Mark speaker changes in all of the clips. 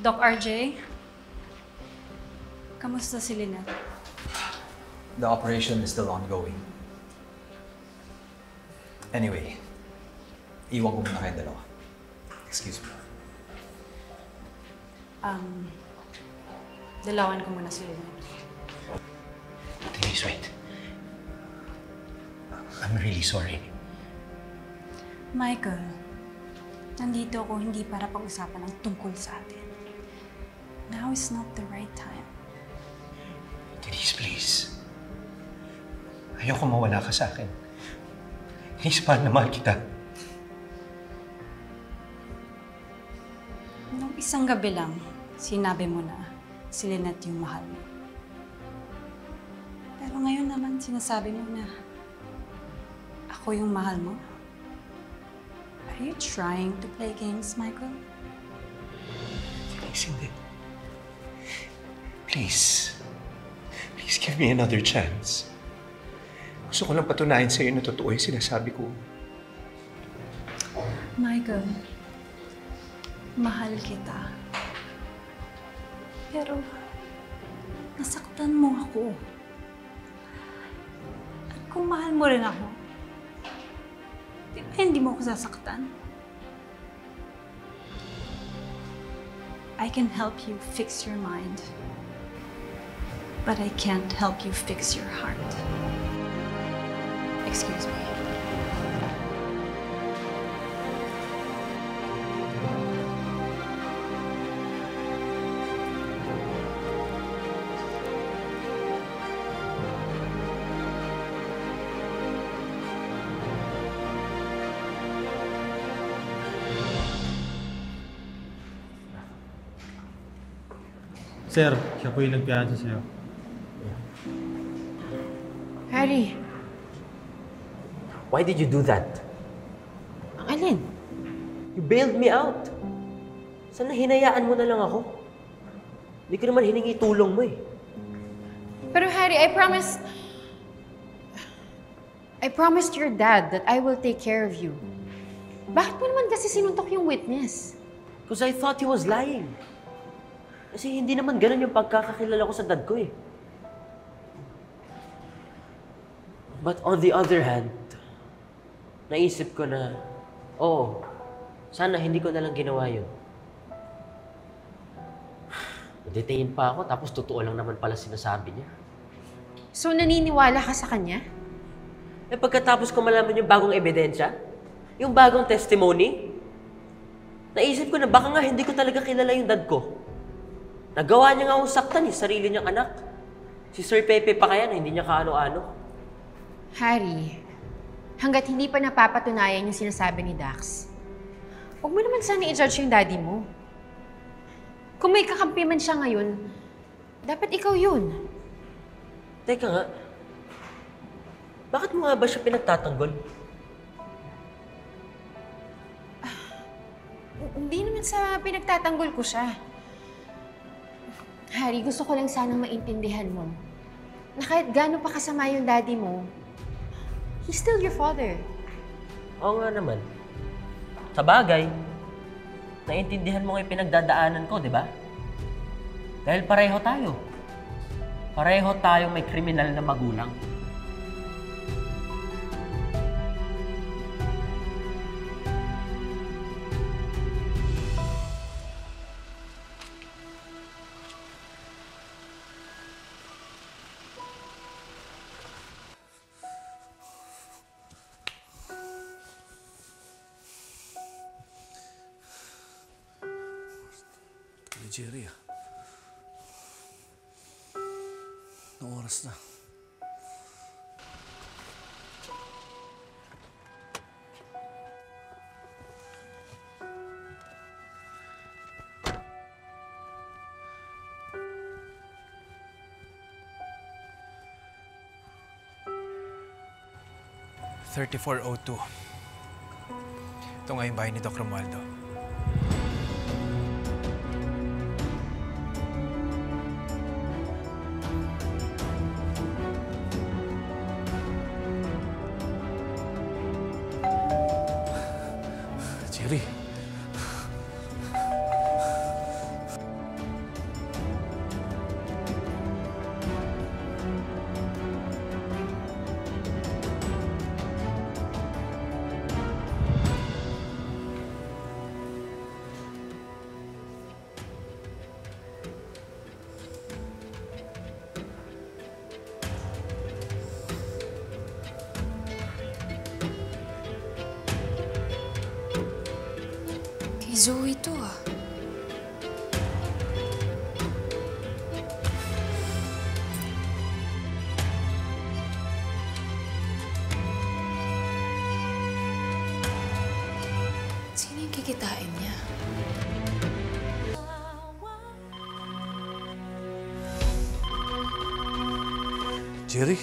Speaker 1: Doc RJ? Kamusta si Lynette?
Speaker 2: The operation is still ongoing. Anyway, iwan ko muna kayong dalawa. Excuse me.
Speaker 1: Dalawan ko muna si Lynette.
Speaker 3: Please wait. I'm really sorry.
Speaker 1: Michael, nandito ako hindi para pag-usapan ang tungkol sa atin. Now is not the right time.
Speaker 3: Denise, please. Ayoko mawala ka sa akin. Denise, mahal na mahal kita.
Speaker 1: Nung isang gabi lang, sinabi mo na si Lynette yung mahal mo. Pero ngayon naman sinasabi mo na ako yung mahal mo. Are you trying to play games, Michael?
Speaker 3: Denise, hindi. Please. Please give me another chance. Gusto ko lang patunayan sa'yo na totoo yung sinasabi ko.
Speaker 1: Michael, mahal kita. Pero, nasaktan mo ako. At kung mahal mo rin ako, di ba hindi mo ako sasaktan? I can help you fix your mind. But I can't help you fix your heart. Excuse me.
Speaker 4: Sir, siya po yung nagpiansa sa'yo.
Speaker 5: Harry,
Speaker 6: Why did you do that?
Speaker 5: ang alin?
Speaker 6: You bailed me out. Sana hinayaan mo na lang ako. Hindi ko naman hiningi tulong mo eh.
Speaker 5: Pero Harry, I promised your dad that I will take care of you. Bakit mo naman kasi sinuntok yung witness?
Speaker 6: Because I thought he was lying. Kasi hindi naman ganun yung pagkakakilala ko sa dad ko eh. But on the other hand, naisip ko na, sana hindi ko nalang ginawa yun. Detain pa ako, tapos totoo lang naman pala sinasabi niya.
Speaker 5: So naniniwala ka sa kanya?
Speaker 6: Eh pagkatapos ko malaman yung bagong ebidensya, yung bagong testimony, naisip ko na baka nga hindi ko talaga kilala yung dad ko. Nagawa niya nga akong saktan eh, sarili niyang anak. Si Sir Pepe pa kaya na hindi niya kaano-ano.
Speaker 5: Harry, hanggat hindi pa napapatunayan yung sinasabi ni Dax, huwag mo naman sana i-judge yung daddy mo. Kung may kakampi man siya ngayon, dapat ikaw yun.
Speaker 6: Teka nga, bakit mo nga ba siya pinagtatanggol?
Speaker 5: Hindi naman sa pinagtatanggol ko siya. Harry, gusto ko lang sanang maintindihan mo na kahit gaano pa kasama yung daddy mo, he's still your father.
Speaker 6: Oo nga naman. Sa bagay, naintindihan mo nga yung pinagdadaanan ko, di ba? Dahil pareho tayo. Pareho tayong may kriminal na magulang.
Speaker 7: Jerry, anong oras na? (34:02). Ito nga yung bahay ni Doc Romualdo. Jerry.
Speaker 8: Kay Zoe to ah. Sino yung kikitain niya?
Speaker 9: Jerry?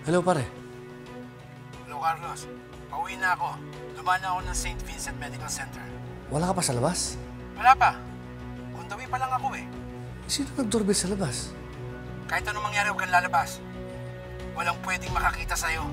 Speaker 9: Hello, pare.
Speaker 10: Hello, Carlos. Pauwi na ako. Dumaan na ako ng St. Vincent Medical Center.
Speaker 9: Wala ka pa sa labas?
Speaker 10: Wala pa. On the way pa lang ako eh.
Speaker 9: Sino nag-doorbell sa labas?
Speaker 10: Kahit anong mangyari, huwag kang lalabas. Walang pwedeng makakita sa'yo.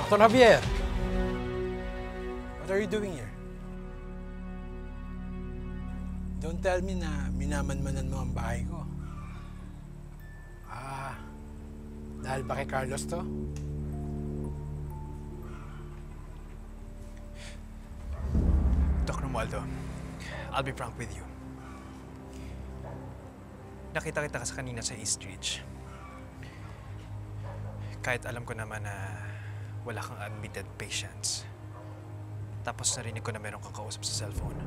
Speaker 10: Dr. Javier, what are you doing here? Don't tell me na minamanmanan mo ang bahay ko. Dahil ba kay Carlos to?
Speaker 7: Doc Romualdo, I'll be frank with you. Nakita kita kasi kanina sa East Ridge. Kahit alam ko naman na wala kang admitted patients. Tapos narinig ko na meron kang kausap sa cellphone.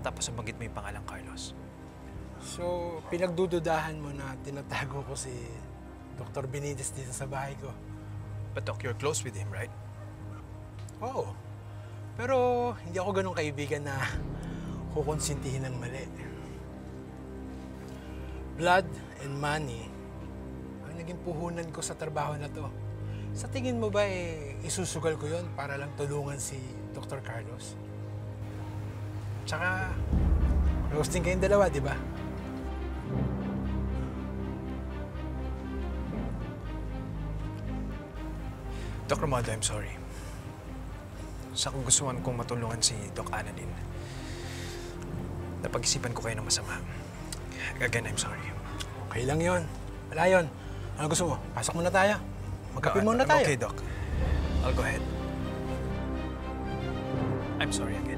Speaker 7: Tapos nabanggit mo yung pangalang Carlos.
Speaker 10: So, pinagdududahan mo na tinatago ko si Dr. Benitez dito sa bahay ko.
Speaker 7: But Doc, you're close with him, right?
Speaker 10: Oo. Pero hindi ako ganun kaibigan na kukonsintihin ng mali. Blood and money ang naging puhunan ko sa trabaho na to. Sa tingin mo ba isusugal ko yon para lang tulungan si Dr. Carlos? Tsaka, roasting kayong dalawa, di ba?
Speaker 7: Doc Romualdo, I'm sorry. Sa kagustuhan kong matulungan si Doc Annalyn, napag-isipan ko kayo ng masama. Again, I'm sorry.
Speaker 10: Okay lang yon. Wala yon. Ano gusto mo? Pasok muna tayo. Magkape muna tayo.
Speaker 7: I'm okay, Doc. I'll go ahead. I'm sorry again.